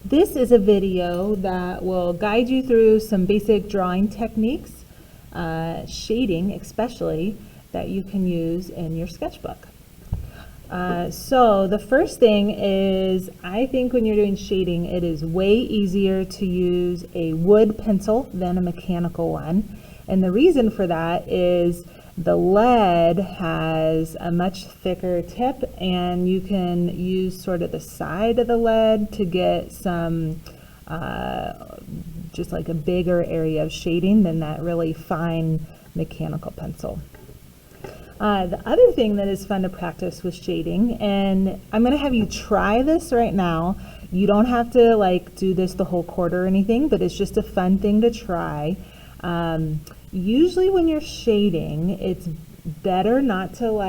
This is a video that will guide you through some basic drawing techniques, shading especially, that you can use in your sketchbook. So the first thing is, I think when you're doing shading, it is way easier to use a wood pencil than a mechanical one. And the reason for that is the lead has a much thicker tip, and you can use sort of the side of the lead to get some just like a bigger area of shading than that really fine mechanical pencil. The other thing that is fun to practice with shading, and I'm going to have you try this right now. You don't have to like do this the whole quarter or anything, but it's just a fun thing to try. Usually when you're shading, it's better not to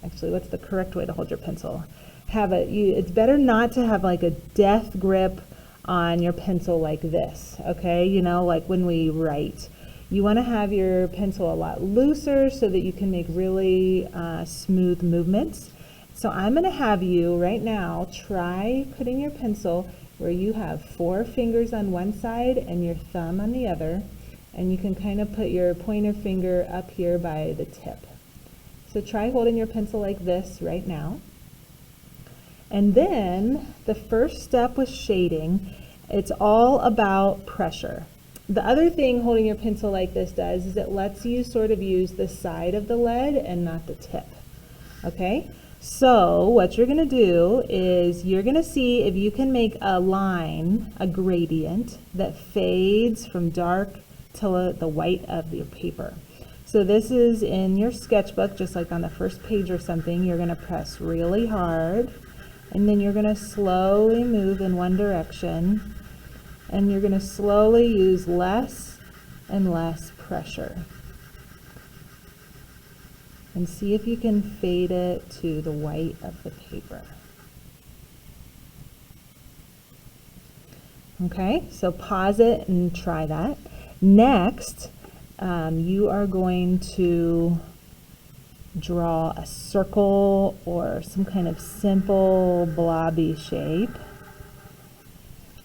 actually, what's the correct way to hold your pencil? It's better not to have like a death grip on your pencil like this, okay? You know, like when we write. You want to have your pencil a lot looser so that you can make really smooth movements. So I'm going to have you right now try putting your pencil where you have 4 fingers on one side and your thumb on the other. And you can kind of put your pointer finger up here by the tip. So try holding your pencil like this right now. And then the first step with shading, it's all about pressure. The other thing holding your pencil like this does is it lets you sort of use the side of the lead and not the tip. Okay? So what you're going to do is you're going to see if you can make a line, a gradient, that fades from dark to the white of your paper. So this is in your sketchbook, just like on the first page or something. You're going to press really hard, and then you're going to slowly move in one direction, and you're going to slowly use less and less pressure. And see if you can fade it to the white of the paper. Okay, so pause it and try that. Next, you are going to draw a circle or some kind of simple blobby shape,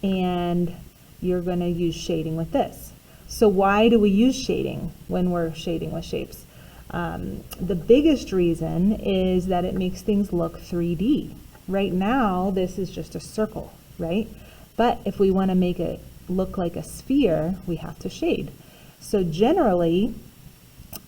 and you're going to use shading with this. So why do we use shading when we're shading with shapes? The biggest reason is that it makes things look 3D. Right now, this is just a circle, right? But if we want to make it look like a sphere, we have to shade. So generally,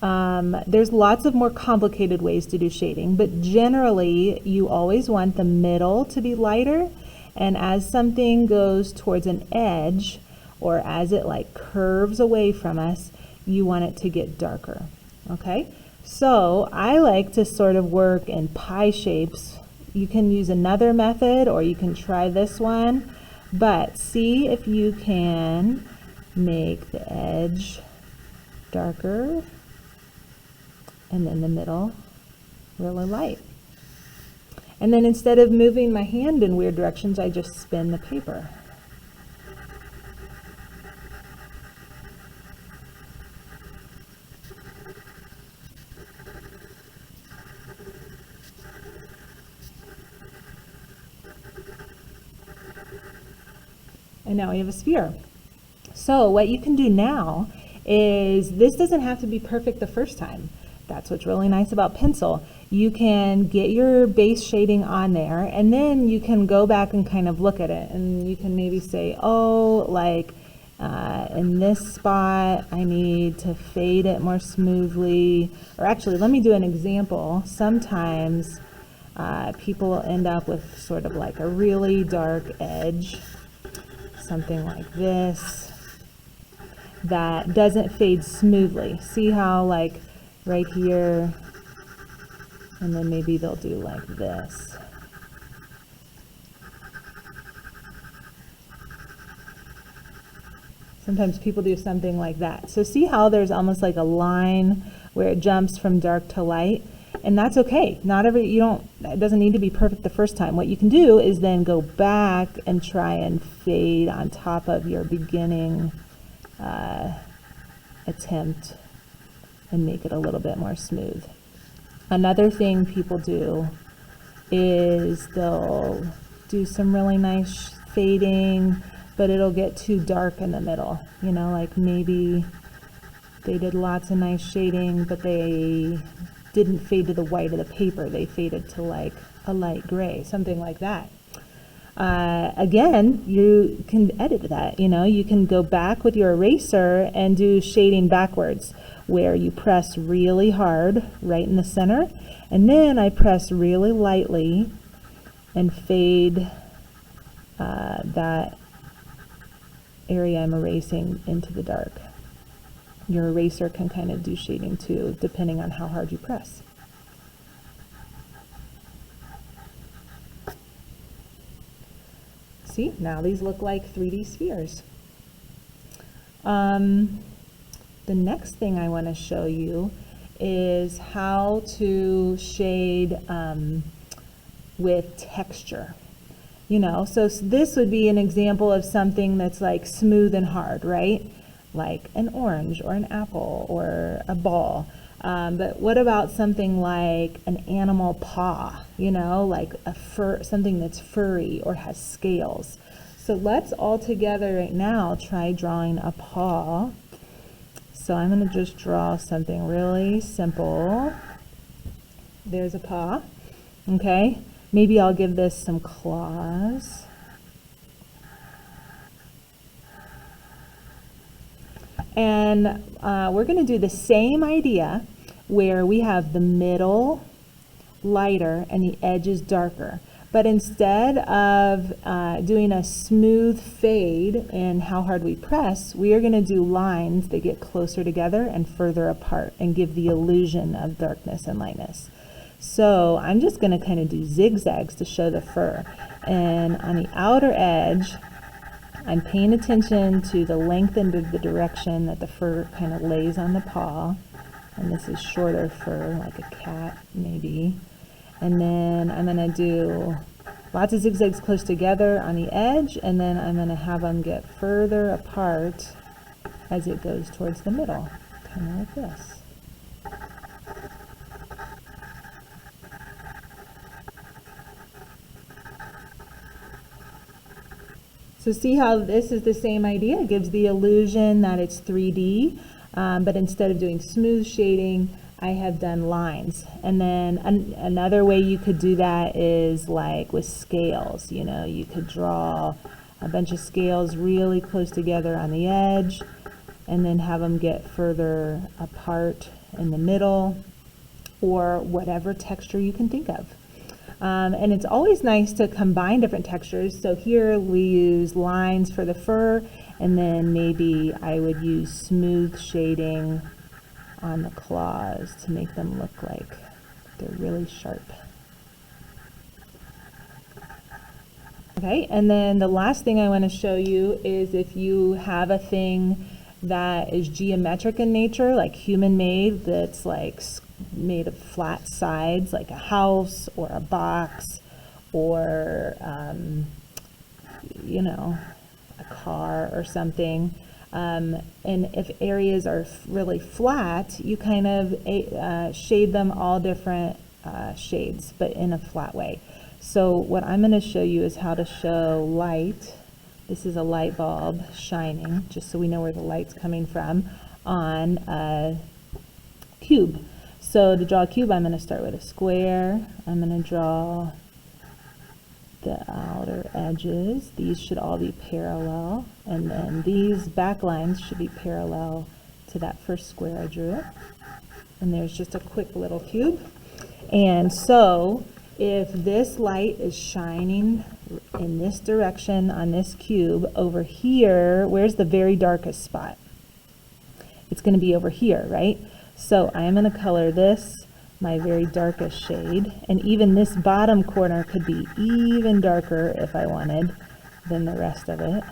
there's lots of more complicated ways to do shading, but generally you always want the middle to be lighter, and as something goes towards an edge, or as it like curves away from us, you want it to get darker. Okay, so I like to sort of work in pie shapes. You can use another method, or you can try this one. But see if you can make the edge darker and then the middle really light. And then instead of moving my hand in weird directions, I just spin the paper. And now we have a sphere. So what you can do now is, this doesn't have to be perfect the first time. That's what's really nice about pencil. You can get your base shading on there, and then you can go back and kind of look at it, and you can maybe say, oh, like in this spot I need to fade it more smoothly. Or actually, let me do an example. Sometimes people end up with sort of like a really dark edge, something like this, that doesn't fade smoothly. See how like right here, and then maybe they'll do like this. Sometimes people do something like that. So see how there's almost like a line where it jumps from dark to light? And that's okay. It doesn't need to be perfect the first time. What you can do is then go back and try and fade on top of your beginning attempt and make it a little bit more smooth. Another thing people do is they'll do some really nice fading, but it'll get too dark in the middle. You know, like maybe they did lots of nice shading, but they didn't fade to the white of the paper. They faded to like a light gray, something like that. Again, you can edit that. You know, you can go back with your eraser and do shading backwards, where you press really hard right in the center, and then I press really lightly and fade that area I'm erasing into the dark. Your eraser can kind of do shading too, depending on how hard you press. See, now these look like 3D spheres. The next thing I want to show you is how to shade with texture. You know, so this would be an example of something that's like smooth and hard, right? Like an orange or an apple or a ball. But what about something like an animal paw, you know, like a something that's furry or has scales. So let's all together right now try drawing a paw. So I'm going to just draw something really simple. There's a paw. Okay, maybe I'll give this some claws. And we're going to do the same idea where we have the middle lighter and the edges darker. But instead of doing a smooth fade in how hard we press, we are going to do lines that get closer together and further apart and give the illusion of darkness and lightness. So I'm just going to kind of do zigzags to show the fur. And on the outer edge, I'm paying attention to the length and the direction that the fur kind of lays on the paw. And this is shorter fur, like a cat maybe. And then I'm going to do lots of zigzags close together on the edge, and then I'm going to have them get further apart as it goes towards the middle, kind of like this. So see how this is the same idea? It gives the illusion that it's 3D, but instead of doing smooth shading, I have done lines. And then another way you could do that is like with scales. You know, you could draw a bunch of scales really close together on the edge, and then have them get further apart in the middle, or whatever texture you can think of. And it's always nice to combine different textures. So here we use lines for the fur, and then maybe I would use smooth shading on the claws to make them look like they're really sharp. Okay, and then the last thing I want to show you is if you have a thing that is geometric in nature, like human-made, that's like made of flat sides, like a house or a box or you know, a car or something, and if areas are really flat, you kind of shade them all different shades, but in a flat way. So what I'm going to show you is how to show light. This is a light bulb shining, just so we know where the light's coming from, on a cube. So to draw a cube, I'm going to start with a square. I'm going to draw the outer edges. These should all be parallel. And then these back lines should be parallel to that first square I drew. And there's just a quick little cube. And so if this light is shining in this direction on this cube, over here, where's the very darkest spot? It's going to be over here, right? So I'm going to color this my very darkest shade, and even this bottom corner could be even darker if I wanted than the rest of it.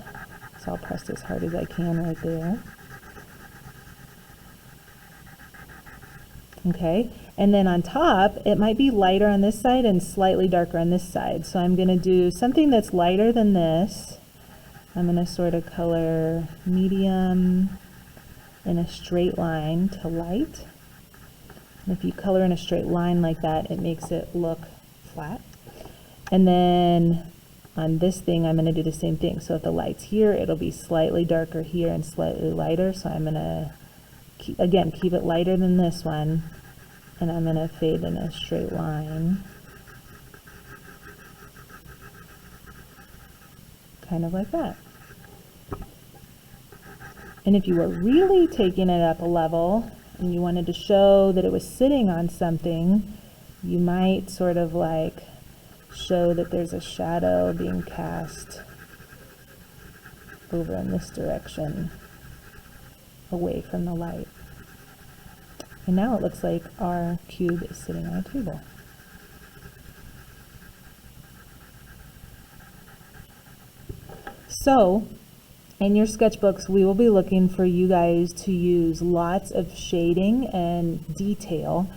So I'll press as hard as I can right there. Okay, and then on top, it might be lighter on this side and slightly darker on this side. So I'm going to do something that's lighter than this. I'm going to sort of color medium in a straight line to light. And if you color in a straight line like that, it makes it look flat. And then on this thing, I'm going to do the same thing. So if the light's here, it'll be slightly darker here and slightly lighter. So I'm going to, again, keep it lighter than this one. And I'm going to fade in a straight line. Kind of like that. And if you were really taking it up a level and you wanted to show that it was sitting on something, you might sort of like show that there's a shadow being cast over in this direction, away from the light. And now it looks like our cube is sitting on a table. So, in your sketchbooks, we will be looking for you guys to use lots of shading and detail